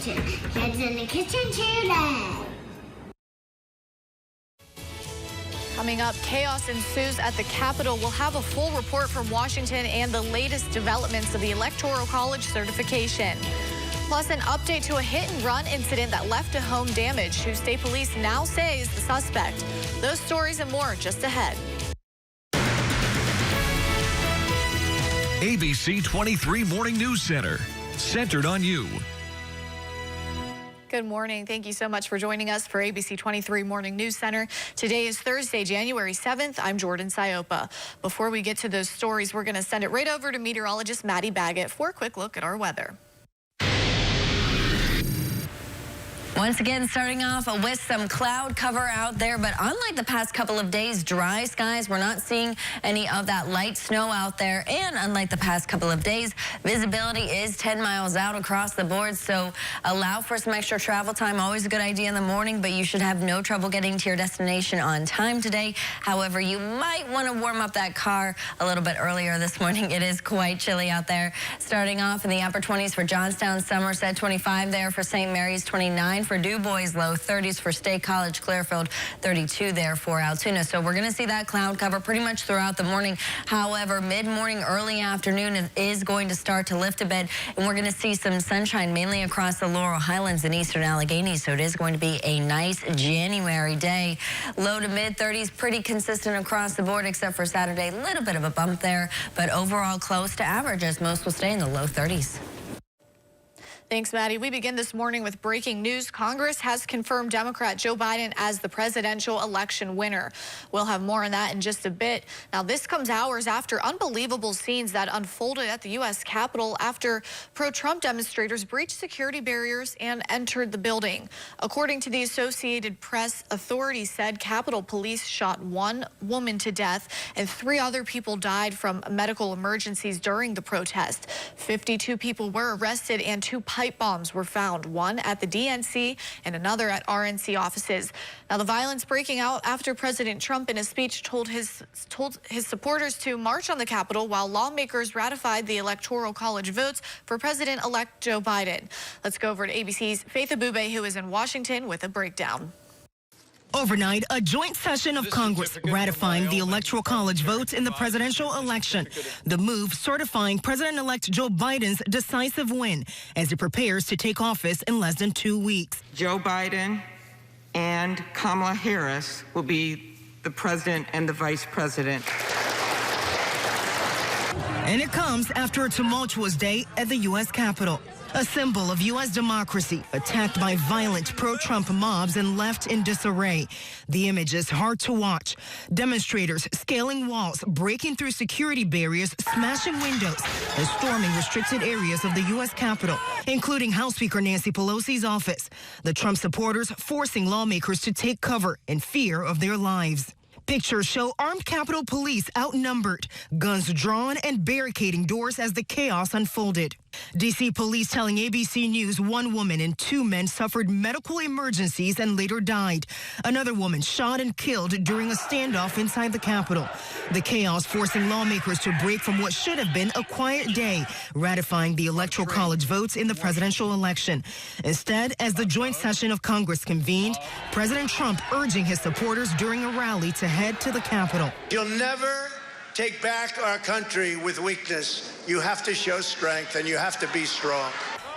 kitchen. Heads in the kitchen today. Coming up, chaos ensues at the Capitol. We'll have a full report from Washington and the latest developments of the Electoral College certification. Plus, an update to a hit-and-run incident that left a home damaged, who state police now say is the suspect. Those stories and more just ahead. ABC 23 Morning News Center, centered on you. Good morning. Thank you so much for joining us for ABC 23 Morning News Center. Today is Thursday, January 7th. I'm Jordan Siopa. Before we get to those stories, we're going to send it right over to meteorologist Maddie Baggett for a quick look at our weather. Once again, starting off with some cloud cover out there, but unlike the past couple of days, dry skies. We're not seeing any of that light snow out there, and unlike the past couple of days, visibility is 10 miles out across the board, so allow for some extra travel time. Always a good idea in the morning, but you should have no trouble getting to your destination on time today. However, you might want to warm up that car a little bit earlier this morning. It is quite chilly out there. Starting off in the upper 20s for Johnstown, Somerset, 25 there for St. Mary's, 29 for Du Bois, low 30s for State College, Clearfield, 32 there for Altoona. So we're going to see that cloud cover pretty much throughout the morning. However, mid-morning, early afternoon, it is going to start to lift a bit, and we're going to see some sunshine mainly across the Laurel Highlands and eastern Alleghenies. So it is going to be a nice January day. Low to mid-30s, pretty consistent across the board except for Saturday. A little bit of a bump there, but overall close to average, as most will stay in the low 30s. Thanks, Maddie. We begin this morning with breaking news. Congress has confirmed Democrat Joe Biden as the presidential election winner. We'll have more on that in just a bit. Now, this comes hours after unbelievable scenes that unfolded at the U.S. Capitol after pro-Trump demonstrators breached security barriers and entered the building. According to the Associated Press, authorities said Capitol Police shot one woman to death and 3 other people died from medical emergencies during the protest. 52 people were arrested and 2 pipe bombs were found, one at the DNC and another at RNC offices. Now, the violence breaking out after President Trump in a speech told his supporters to march on the Capitol while lawmakers ratified the Electoral College votes for President-elect Joe Biden. Let's go over to ABC's Faith Abube, who is in Washington, with a breakdown. Overnight, a joint session of Congress ratifying the Electoral College votes in the presidential election. The move certifying President-elect Joe Biden's decisive win as he prepares to take office in less than 2 weeks. Joe Biden and Kamala Harris will be the president and the vice president. And it comes after a tumultuous day at the U.S. Capitol. A symbol of U.S. democracy attacked by violent pro-Trump mobs and left in disarray. The image is hard to watch. Demonstrators scaling walls, breaking through security barriers, smashing windows, and storming restricted areas of the U.S. Capitol, including House Speaker Nancy Pelosi's office. The Trump supporters forcing lawmakers to take cover in fear of their lives. Pictures show armed Capitol Police outnumbered, guns drawn and barricading doors as the chaos unfolded. D.C. police telling ABC News 1 woman and 2 men suffered medical emergencies and later died. Another woman shot and killed during a standoff inside the Capitol. The chaos forcing lawmakers to break from what should have been a quiet day, ratifying the Electoral College votes in the presidential election. Instead, as the joint session of Congress convened, President Trump urging his supporters during a rally to head to the Capitol. You'll never take back our country with weakness. You have to show strength and you have to be strong.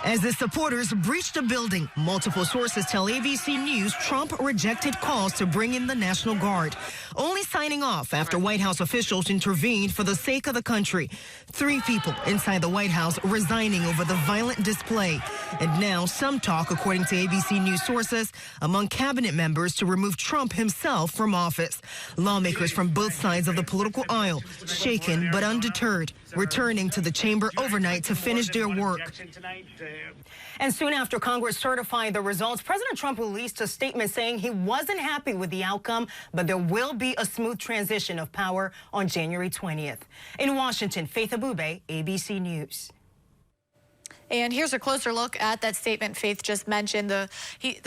As the supporters breached the building, multiple sources tell ABC News Trump rejected calls to bring in the National Guard, only signing off after White House officials intervened for the sake of the country. 3 people inside the White House resigning over the violent display. And now some talk, according to ABC News sources, among cabinet members to remove Trump himself from office. Lawmakers from both sides of the political aisle, shaken but undeterred, returning to the chamber overnight to finish their work. And soon after Congress certified the results, President Trump released a statement saying he wasn't happy with the outcome, but there will be a smooth transition of power on January 20th. In Washington, Faith Abube, ABC News. And here's a closer look at that statement Faith just mentioned. The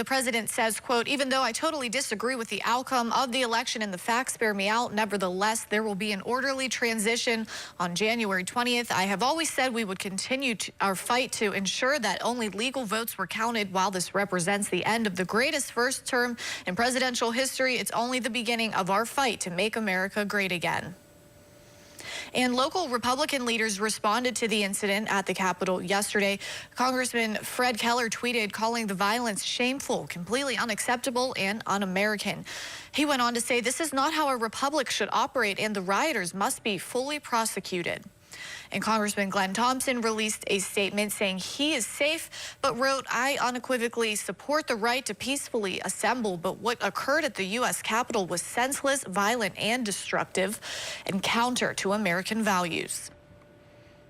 president says, quote, even though I totally disagree with the outcome of the election and the facts bear me out, nevertheless, there will be an orderly transition on January 20th. I have always said we would continue our fight to ensure that only legal votes were counted. While this represents the end of the greatest first term in presidential history, it's only the beginning of our fight to make America great again. And local Republican leaders responded to the incident at the Capitol yesterday. Congressman Fred Keller tweeted calling the violence shameful, completely unacceptable, and un-American. He went on to say this is not how a republic should operate, and the rioters must be fully prosecuted. And Congressman Glenn Thompson released a statement saying he is safe, but wrote, I unequivocally support the right to peacefully assemble, but what occurred at the U.S. Capitol was senseless, violent, and destructive, and counter to American values.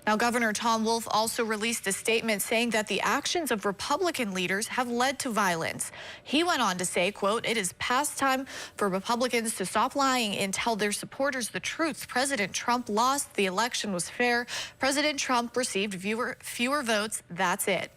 Now, Governor Tom Wolf also released a statement saying that the actions of Republican leaders have led to violence. He went on to say, quote, it is past time for Republicans to stop lying and tell their supporters the truth. President Trump lost. The election was fair. President Trump received fewer votes. That's it.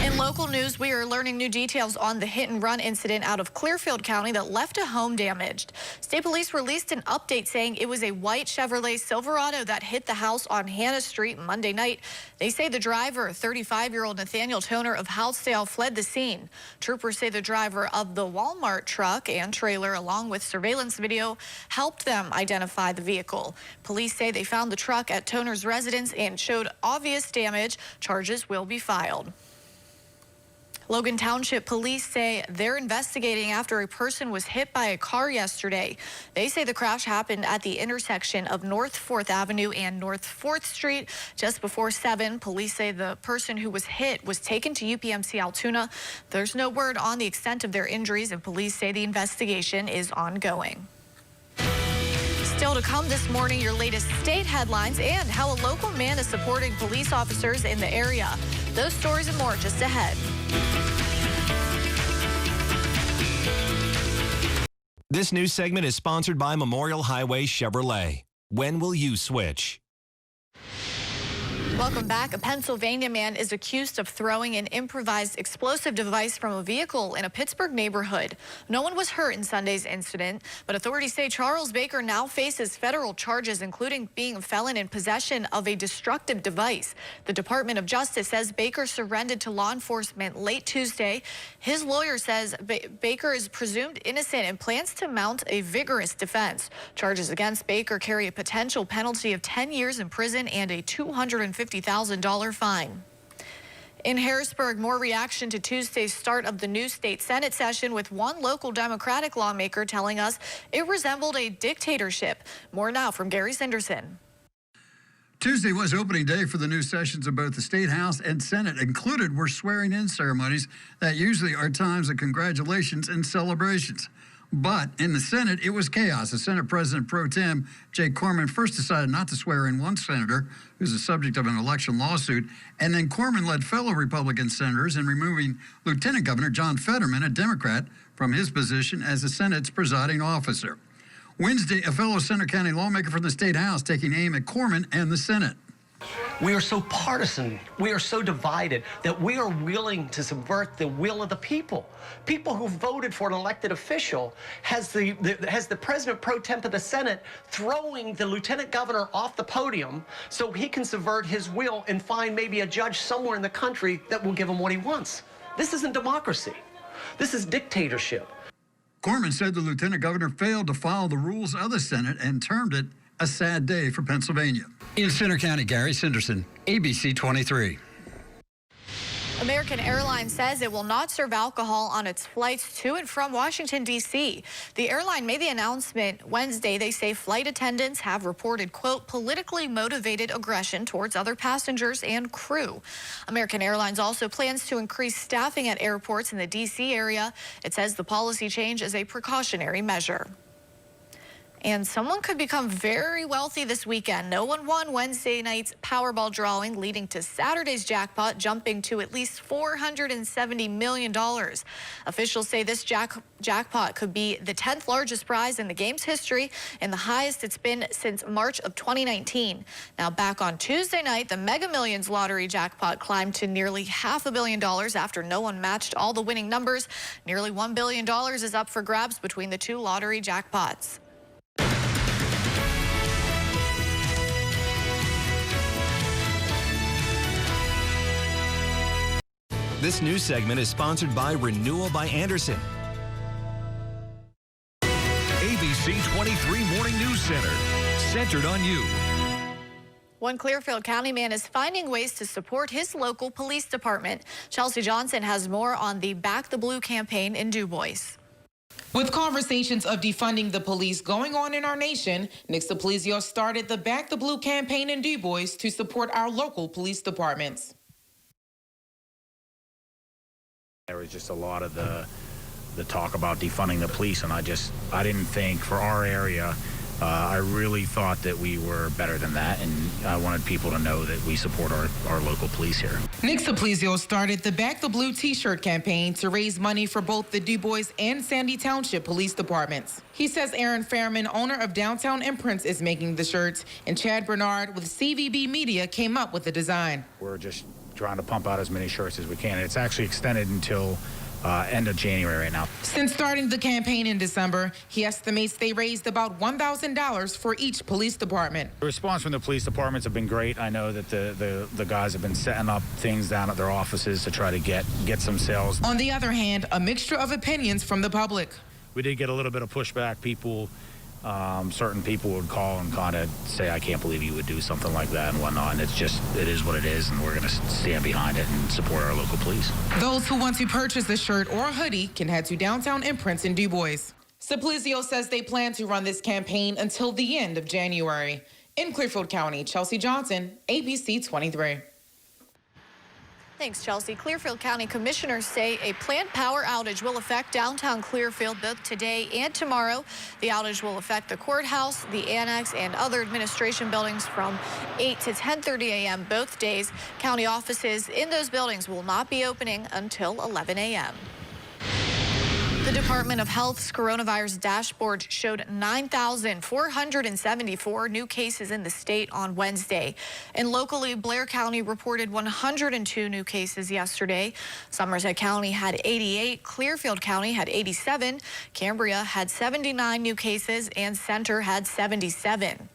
In local news, we are learning new details on the hit-and-run incident out of Clearfield County that left a home damaged. State Police released an update saying it was a white Chevrolet Silverado that hit the house on Hannah Street Monday night. They say the driver, 35-year-old Nathaniel Toner of Houtzdale, fled the scene. Troopers say the driver of the Walmart truck and trailer, along with surveillance video, helped them identify the vehicle. Police say they found the truck at Toner's residence and showed obvious damage. Charges will be filed. Logan Township police say they're investigating after a person was hit by a car yesterday. They say the crash happened at the intersection of North 4th Avenue and North 4th Street just before 7. Police say the person who was hit was taken to UPMC Altoona. There's no word on the extent of their injuries, and police say the investigation is ongoing. Still to come this morning, your latest state headlines and how a local man is supporting police officers in the area. Those stories and more just ahead. This news segment is sponsored by Memorial Highway Chevrolet. When will you switch? Welcome back. A Pennsylvania man is accused of throwing an improvised explosive device from a vehicle in a Pittsburgh neighborhood. No one was hurt in Sunday's incident, but authorities say Charles Baker now faces federal charges, including being a felon in possession of a destructive device. The Department of Justice says Baker surrendered to law enforcement late Tuesday. His lawyer says Baker is presumed innocent and plans to mount a vigorous defense. Charges against Baker carry a potential penalty of 10 years in prison and a $250,000 fine. In Harrisburg, more reaction to Tuesday's start of the new state Senate session, with one local Democratic lawmaker telling us it resembled a dictatorship. More now from Gary Sinderson. Tuesday was opening day for the new sessions of both the State House and Senate. Included were swearing-in ceremonies that usually are times of congratulations and celebrations. But in the Senate, it was chaos. The Senate President Pro Tem, Jay Corman, first decided not to swear in one senator who's the subject of an election lawsuit, and then Corman led fellow Republican senators in removing Lieutenant Governor John Fetterman, a Democrat, from his position as the Senate's presiding officer. Wednesday, a fellow Center County lawmaker from the State House taking aim at Corman and the Senate. We are so partisan, we are so divided that we are willing to subvert the will of the people. People who voted for an elected official has the President Pro Tem of the Senate throwing the Lieutenant Governor off the podium so he can subvert his will and find maybe a judge somewhere in the country that will give him what he wants. This isn't democracy. This is dictatorship. Corman said the Lieutenant Governor failed to follow the rules of the Senate and termed it a sad day for Pennsylvania. In Center County, Gary Sinderson, ABC 23. American Airlines says it will not serve alcohol on its flights to and from Washington, D.C. The airline made the announcement Wednesday. They say flight attendants have reported, quote, politically motivated aggression towards other passengers and crew. American Airlines also plans to increase staffing at airports in the D.C. area. It says the policy change is a precautionary measure. And someone could become very wealthy this weekend. No one won Wednesday night's Powerball drawing, leading to Saturday's jackpot jumping to at least $470 million. Officials say this jackpot could be the 10th largest prize in the game's history and the highest it's been since March of 2019. Now, back on Tuesday night, the Mega Millions lottery jackpot climbed to nearly $500 million after no one matched all the winning numbers. Nearly $1 billion is up for grabs between the two lottery jackpots. This news segment is sponsored by Renewal by Anderson. ABC 23 Morning News Center, centered on you. One Clearfield County man is finding ways to support his local police department. Chelsea Johnson has more on the Back the Blue campaign in Du Bois. With conversations of defunding the police going on in our nation, Nick Saplizio started the Back the Blue campaign in Du Bois to support our local police departments. There was just a lot of the talk about defunding the police, and I didn't think for our area, I really thought that we were better than that, and I wanted people to know that we support our local police here. Nick Saplizio started the Back the Blue t-shirt campaign to raise money for both the Du Bois and Sandy Township police departments. He says Aaron Fairman, owner of Downtown Imprints, is making the shirts, and Chad Bernard with CVB Media came up with the design. We're just trying to pump out as many shirts as we can. It's actually extended until end of January right now. Since starting the campaign in December, he estimates they raised about $1,000 for each police department. The response from the police departments have been great. I know that the guys have been setting up things down at their offices to try to get some sales. On the other hand, a mixture of opinions from the public. We did get a little bit of pushback. Certain people would call and kind of say, I can't believe you would do something like that and whatnot. And it is what it is, and we're going to stand behind it and support our local police. Those who want to purchase a shirt or a hoodie can head to Downtown Imprints in Du Bois. Saplizio says they plan to run this campaign until the end of January. In Clearfield County, Chelsea Johnson, ABC 23. Thanks, Chelsea. Clearfield County commissioners say a planned power outage will affect downtown Clearfield both today and tomorrow. The outage will affect the courthouse, the annex, and other administration buildings from 8 to 10:30 a.m. both days. County offices in those buildings will not be opening until 11 a.m. The Department of Health's coronavirus dashboard showed 9,474 new cases in the state on Wednesday. And locally, Blair County reported 102 new cases yesterday. Somerset County had 88, Clearfield County had 87, Cambria had 79 new cases, and Center had 77.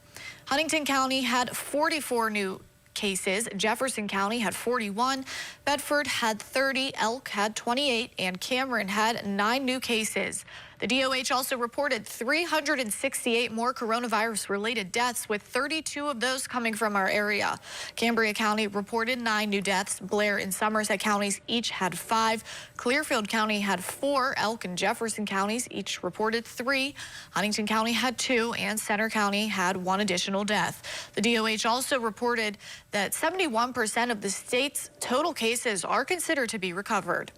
Huntington County had 44 new cases. Jefferson County had 41, Bedford had 30, Elk had 28, and Cameron had 9 new cases. The DOH also reported 368 more coronavirus-related deaths, with 32 of those coming from our area. Cambria County reported 9 new deaths. Blair and Somerset counties each had 5. Clearfield County had 4. Elk and Jefferson counties each reported 3. Huntington County had 2, and Center County had 1 additional death. The DOH also reported that 71% of the state's total cases are considered to be recovered.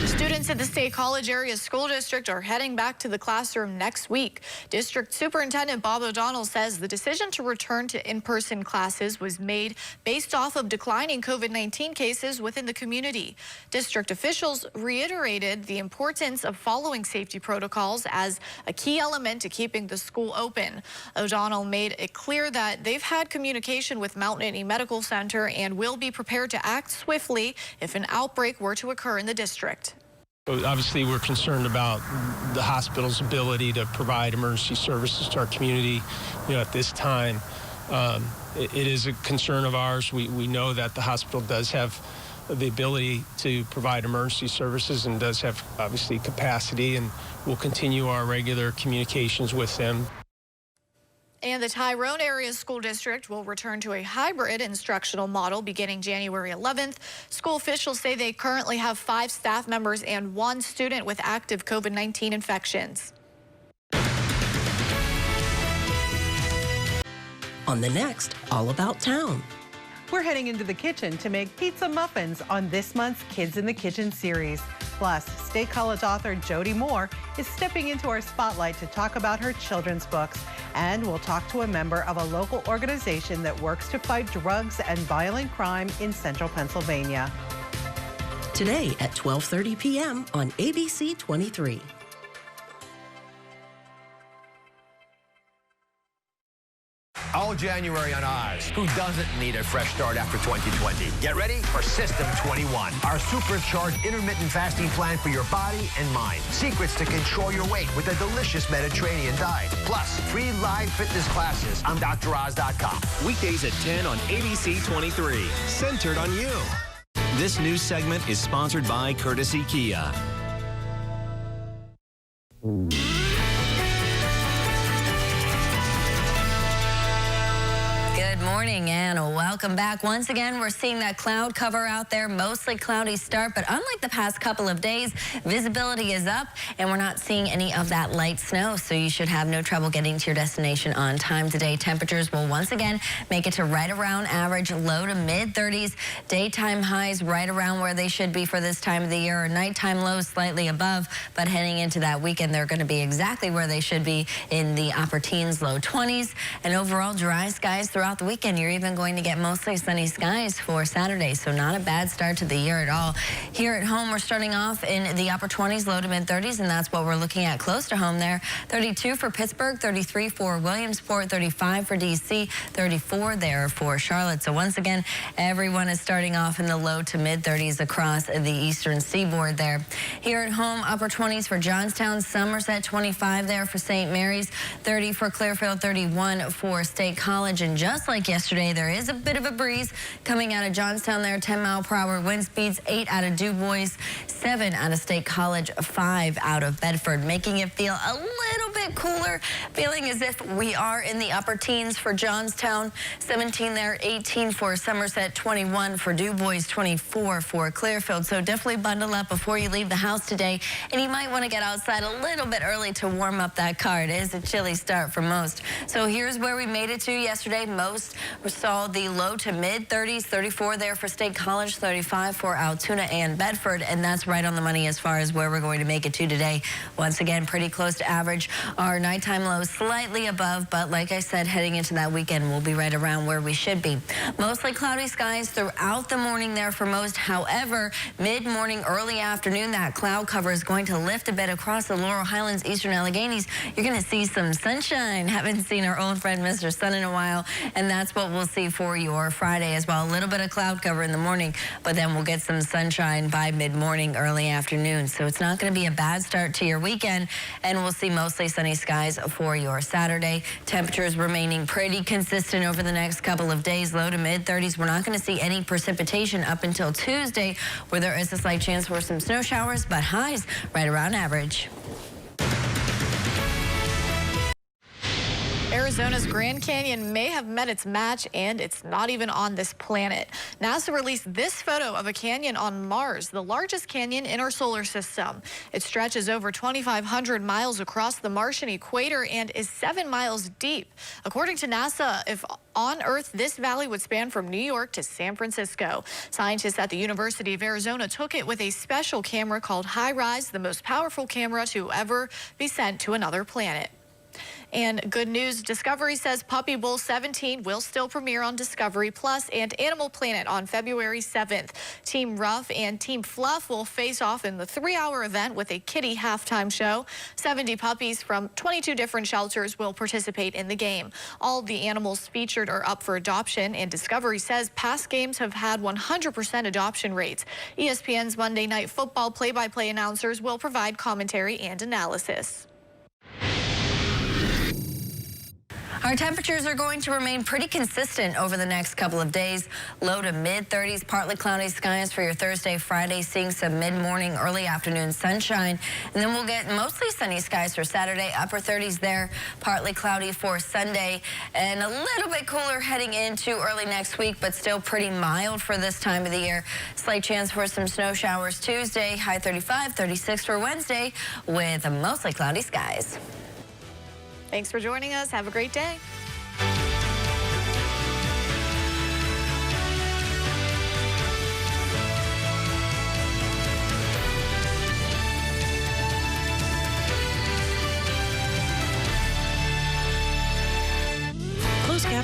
Students at the State College Area School District are heading back to the classroom next week. District Superintendent Bob O'Donnell says the decision to return to in-person classes was made based off of declining COVID-19 cases within the community. District officials reiterated the importance of following safety protocols as a key element to keeping the school open. O'Donnell made it clear that they've had communication with Mount Whitney Medical Center and will be prepared to act swiftly if an outbreak were to occur in the district. Obviously, we're concerned about the hospital's ability to provide emergency services to our community, at this time. It is a concern of ours. We know that the hospital does have the ability to provide emergency services and does have, obviously, capacity, and we'll continue our regular communications with them. And the Tyrone Area School District will return to a hybrid instructional model beginning January 11th. School officials say they currently have 5 staff members and 1 student with active COVID-19 infections. On the next All About Town. We're heading into the kitchen to make pizza muffins on this month's Kids in the Kitchen series. Plus, State College author Jody Moore is stepping into our spotlight to talk about her children's books. And we'll talk to a member of a local organization that works to fight drugs and violent crime in central Pennsylvania. Today at 12:30 p.m. on ABC 23. All January on Oz. Who doesn't need a fresh start after 2020? Get ready for System 21, our supercharged intermittent fasting plan for your body and mind. Secrets to control your weight with a delicious Mediterranean diet. Plus, free live fitness classes on DrOz.com. Weekdays at 10 on ABC 23. Centered on you. This news segment is sponsored by Courtesy Kia. Good morning and welcome back. Once again, we're seeing that cloud cover out there, mostly cloudy start, but unlike the past couple of days, visibility is up and we're not seeing any of that light snow, so you should have no trouble getting to your destination on time today. Temperatures will once again make it to right around average, low to mid 30s. Daytime highs right around where they should be for this time of the year. Nighttime lows slightly above, but heading into that weekend, they're going to be exactly where they should be in the upper teens, low 20s, and overall dry skies throughout the weekend. You're even going to get mostly sunny skies for Saturday, so not a bad start to the year at all. Here at home, we're starting off in the upper 20s, low to mid 30s, and that's what we're looking at close to home there. 32 for Pittsburgh, 33 for Williamsport, 35 for DC, 34 there for Charlotte. So once again, everyone is starting off in the low to mid 30s across the eastern seaboard there. Here at home, upper 20s for Johnstown, Somerset, 25 there for St. Mary's, 30 for Clearfield, 31 for State College, and just like yesterday, there is a bit of a breeze coming out of Johnstown there, 10-mile-per-hour wind speeds, 8 out of DuBois, 7 out of State College, 5 out of Bedford, making it feel a little bit cooler, feeling as if we are in the upper teens for Johnstown, 17 there, 18 for Somerset, 21 for DuBois, 24 for Clearfield. So definitely bundle up before you leave the house today, and you might want to get outside a little bit early to warm up that car. It is a chilly start for most. So here's where we made it to yesterday. Most we saw the low to mid 30s, 34 there for State College, 35 for Altoona and Bedford, and that's right on the money as far as where we're going to make it to today. Once again, pretty close to average. Our nighttime lows slightly above, but like I said, heading into that weekend, we'll be right around where we should be. Mostly cloudy skies throughout the morning there for most. However, mid-morning, early afternoon, that cloud cover is going to lift a bit across the Laurel Highlands, eastern Alleghenies. You're going to see some sunshine. Haven't seen our old friend Mr. Sun in a while, and that's what we'll see for your Friday as well. A little bit of cloud cover in the morning, but then we'll get some sunshine by mid-morning, early afternoon. So it's not going to be a bad start to your weekend, and we'll see mostly sunny skies for your Saturday. Temperatures remaining pretty consistent over the next couple of days, low to mid 30s. We're not going to see any precipitation up until Tuesday, where there is a slight chance for some snow showers, but highs right around average. Arizona's Grand Canyon may have met its match, and it's not even on this planet. NASA released this photo of a canyon on Mars, the largest canyon in our solar system. It stretches over 2,500 miles across the Martian equator and is 7 miles deep. According to NASA, if on Earth, this valley would span from New York to San Francisco. Scientists at the University of Arizona took it with a special camera called HiRISE, the most powerful camera to ever be sent to another planet. And good news, Discovery says Puppy Bowl 17 will still premiere on Discovery Plus and Animal Planet on February 7th. Team Ruff and Team Fluff will face off in the 3-hour event with a kitty halftime show. 70 puppies from 22 different shelters will participate in the game. All the animals featured are up for adoption, and Discovery says past games have had 100% adoption rates. ESPN's Monday Night Football play-by-play announcers will provide commentary and analysis. Our temperatures are going to remain pretty consistent over the next couple of days. Low to mid 30s, partly cloudy skies for your Thursday, Friday, seeing some mid-morning, early afternoon sunshine. And then we'll get mostly sunny skies for Saturday, upper 30s there, partly cloudy for Sunday, and a little bit cooler heading into early next week, but still pretty mild for this time of the year. Slight chance for some snow showers Tuesday, high 35, 36 for Wednesday, with mostly cloudy skies. Thanks for joining us. Have a great day.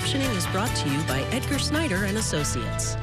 Captioning is brought to you by Edgar Snyder and Associates.